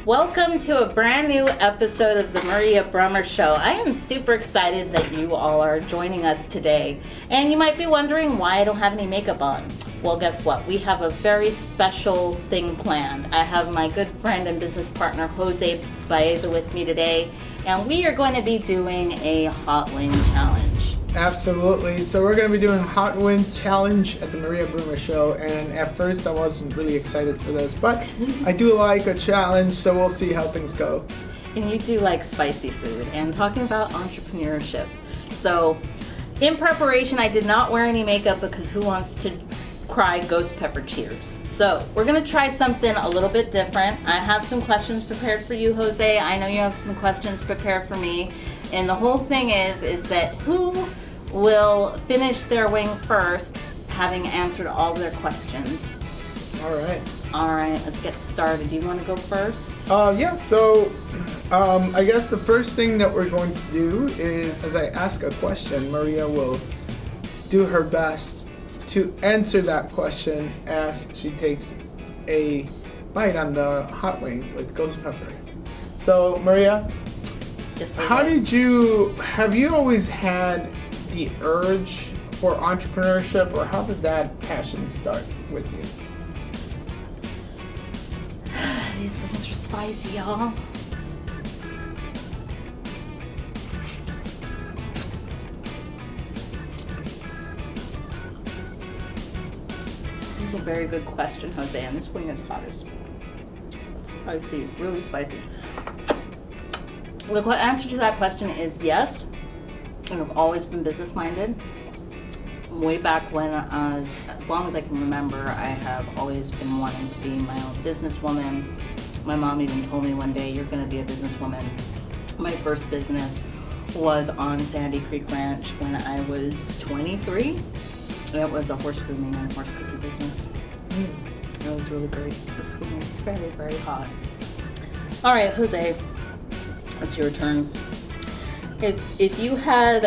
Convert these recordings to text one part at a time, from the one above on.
Welcome to a brand new episode of the Maria Bruemmer Show. I am super excited that you all are joining us today. And you might be wondering why I don't have any makeup on. Well, guess what? We have a very special thing planned. I have my good friend and business partner, Jose Baeza, with me today. And we are going to be doing a hot wing challenge. Absolutely. So we're going to be doing a hot wind challenge at the Maria Bruemmer Show, and at first I wasn't really excited for this, but I do like a challenge, so we'll see how things go. And you do like spicy food, and talking about entrepreneurship. So in preparation, I did not wear any makeup because who wants to cry ghost pepper cheers? So we're going to try something a little bit different. I have some questions prepared for you, Jose. I know you have some questions prepared for me. And the whole thing is that who will finish their wing first, having answered all their questions. All right, let's get started. Do you want to go first? Yeah, so I guess the first thing that we're going to do is, as I ask a question, Maria will do her best to answer that question as she takes a bite on the hot wing with ghost pepper. So, Maria, Yes, have you always had the urge for entrepreneurship, or how did that passion start with you? These wings are spicy, y'all. This is a very good question, Jose, and this wing is hot as spicy, really spicy. The answer to that question is yes. And I've always been business-minded. Way back when, as long as I can remember, I have always been wanting to be my own businesswoman. My mom even told me one day, "You're going to be a businesswoman." My first business was on Sandy Creek Ranch when I was 23. It was a horse grooming and horse cookie business. It was really great. This was very, very hot. All right, Jose, it's your turn. If you had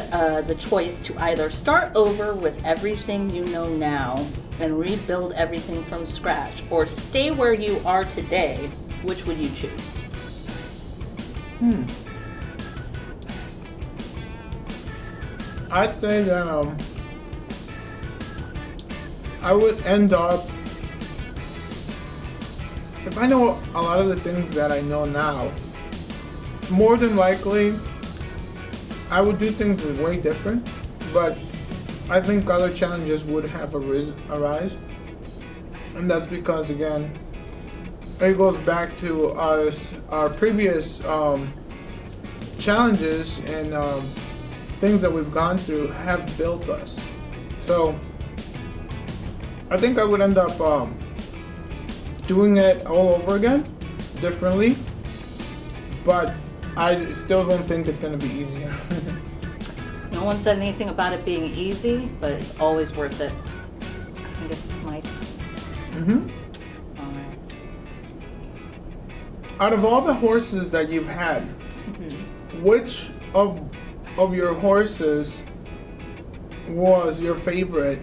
the choice to either start over with everything you know now and rebuild everything from scratch, or stay where you are today, which would you choose? I'd say that I would end up, if I know a lot of the things that I know now, more than likely I would do things way different, but I think other challenges would have arise, and that's because, again, it goes back to our previous challenges and things that we've gone through have built us. So I think I would end up doing it all over again, differently, but I still don't think it's going to be easier. No one said anything about it being easy, but it's always worth it. I guess it's Mike. All right. Out of all the horses that you've had, which of your horses was your favorite,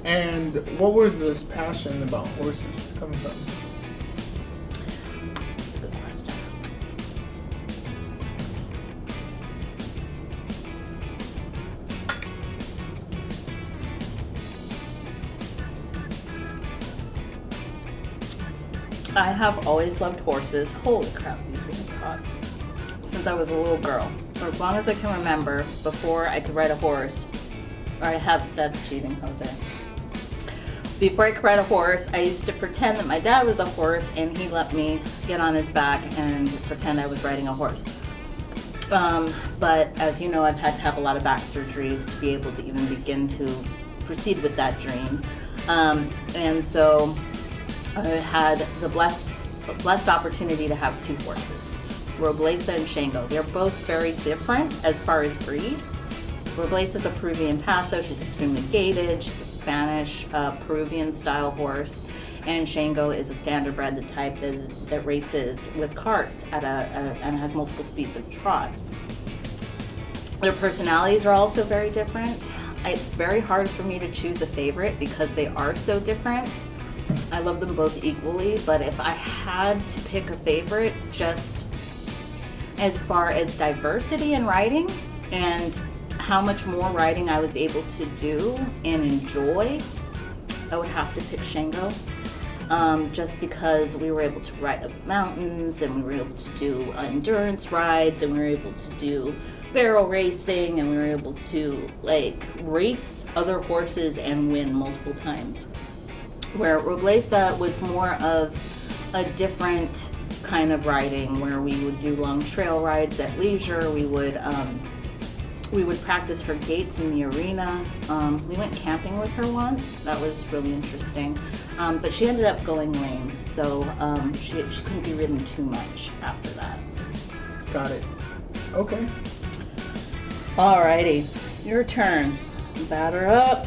and what was this passion about horses coming from? I have always loved horses. Holy crap, these wings are hot. Since I was a little girl. As long as I can remember, before I could ride a horse, that's cheating, Jose. Before I could ride a horse, I used to pretend that my dad was a horse and he let me get on his back and pretend I was riding a horse. But as you know, I've had to have a lot of back surgeries to be able to even begin to proceed with that dream. And so I had the blessed opportunity to have two horses, Baeza and Shango. They're both very different as far as breed. Baeza is a Peruvian Paso. She's extremely gaited. She's a Spanish Peruvian style horse. And Shango is a standardbred, the type that races with carts and has multiple speeds of trot. Their personalities are also very different. It's very hard for me to choose a favorite because they are so different. I love them both equally, but if I had to pick a favorite, just as far as diversity in writing and how much more writing I was able to do and enjoy, I would have to pick Shango. Just because we were able to ride up mountains, and we were able to do endurance rides, and we were able to do barrel racing, and we were able to like race other horses and win multiple times. Where Baeza was more of a different kind of riding, where we would do long trail rides at leisure. We would practice her gaits in the arena. We went camping with her once. That was really interesting. But she ended up going lame, so she couldn't be ridden too much after that. Got it. Okay. Alrighty, your turn. Batter up.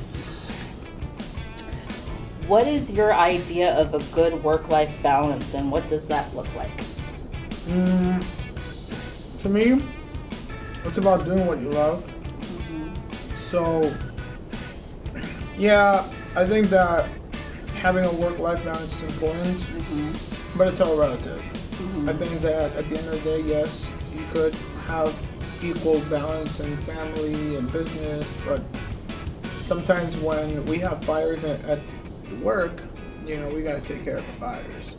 What is your idea of a good work-life balance, and what does that look like? To me, it's about doing what you love. So, yeah, I think that having a work-life balance is important, but it's all relative. I think that at the end of the day, yes, you could have equal balance in family and business, but sometimes when we have fires at work, you know, we gotta take care of the fires.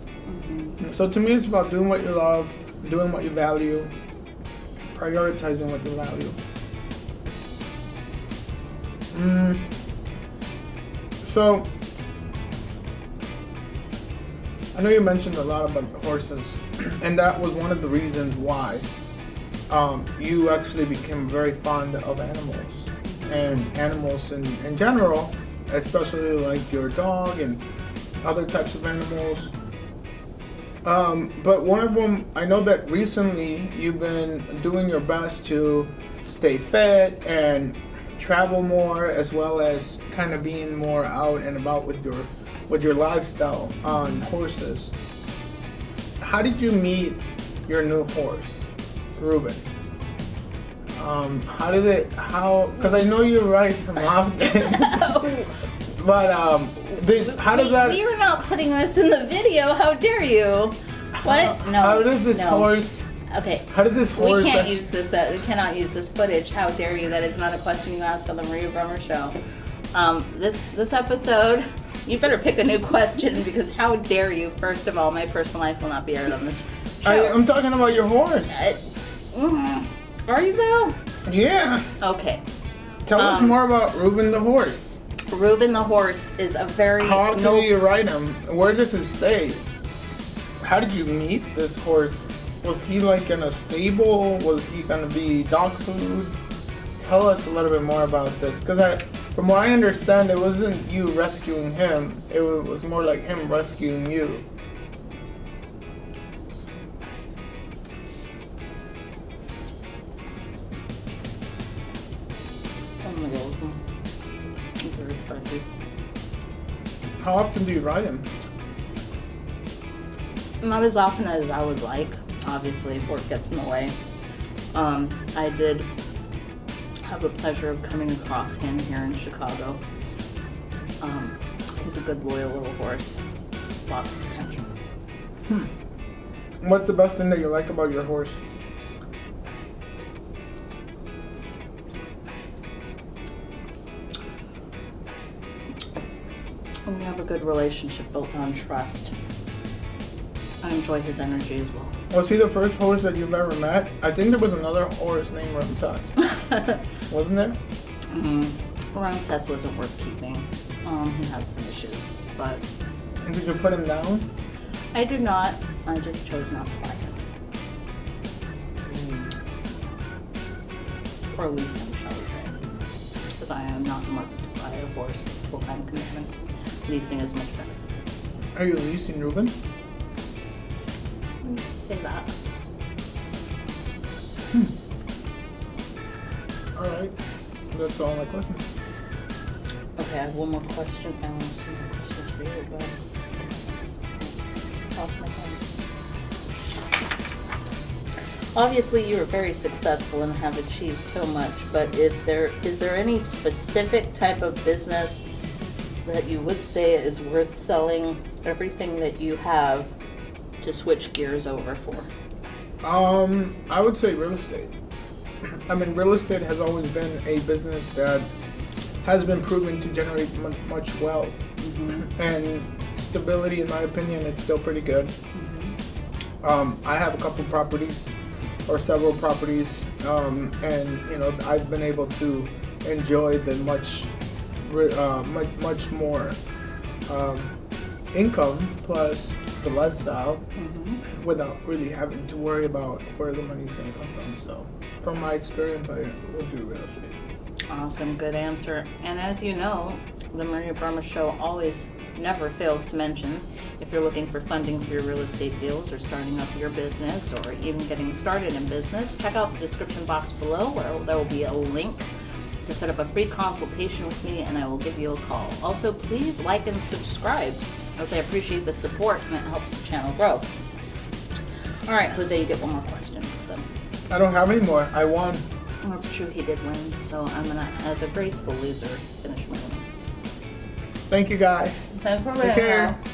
So to me, it's about doing what you love, doing what you value, prioritizing what you value. So, I know you mentioned a lot about horses, and that was one of the reasons why you actually became very fond of animals, and animals in general, especially like your dog and other types of animals. But one of them, I know that recently you've been doing your best to stay fit and travel more, as well as kind of being more out and about with your lifestyle on horses. How did you meet your new horse, Ruben? Because I know you ride him often. But how does that? We are not putting this in the video. How dare you? What? No. How does this horse? Okay. How does this horse? We can't use this. We cannot use this footage. How dare you? That is not a question you ask on the Maria Bruemmer show. This episode, you better pick a new question, because how dare you? First of all, my personal life will not be aired on this show. I'm talking about your horse. Are you though? Yeah. Okay. Tell us more about Ruben the horse. Ruben the horse is a very... How often do you ride him? Where does he stay? How did you meet this horse? Was he like in a stable? Was he gonna be dog food? Tell us a little bit more about this, because from what I understand, it wasn't you rescuing him. It was more like him rescuing you. Oh my God. Very spicy. How often do you ride him? Not as often as I would like. Obviously, work gets in the way. I did have the pleasure of coming across him here in Chicago. He's a good, loyal little horse. Lots of potential. What's the best thing that you like about your horse? And we have a good relationship built on trust. I enjoy his energy as well. Was he the first horse that you've ever met? I think there was another horse named Ramses. Wasn't there? Ramses wasn't worth keeping. He had some issues, but... And did you put him down? I did not. I just chose not to buy him. Or lease him, shall we say. Because I am not in the market to buy a horse. It's a full-time commitment. Leasing is much better. Are you leasing Ruben? Say that. Alright. That's all my questions. Okay, I have one more question. I have some more questions for you, but it's off my head. Obviously, you are very successful and have achieved so much, but is there any specific type of business that you would say is worth selling everything that you have to switch gears over for? I would say real estate. I mean, real estate has always been a business that has been proven to generate much wealth. And stability, in my opinion, it's still pretty good. I have a couple properties, or several properties, and you know, I've been able to enjoy the much more income plus the lifestyle without really having to worry about where the money's going to come from. So, from my experience, I will do real estate. Awesome, good answer. And as you know, the Maria Bruemmer Show always never fails to mention, if you're looking for funding for your real estate deals or starting up your business or even getting started in business, check out the description box below where there will be a link to set up a free consultation with me, and I will give you a call. Also, please like and subscribe, as I appreciate the support and it helps the channel grow. All right, Jose, you get one more question. So. I don't have any more. I won. That's true, he did win, so I'm gonna, as a graceful loser, finish my win. Thank you guys. Thanks for Take care. being here.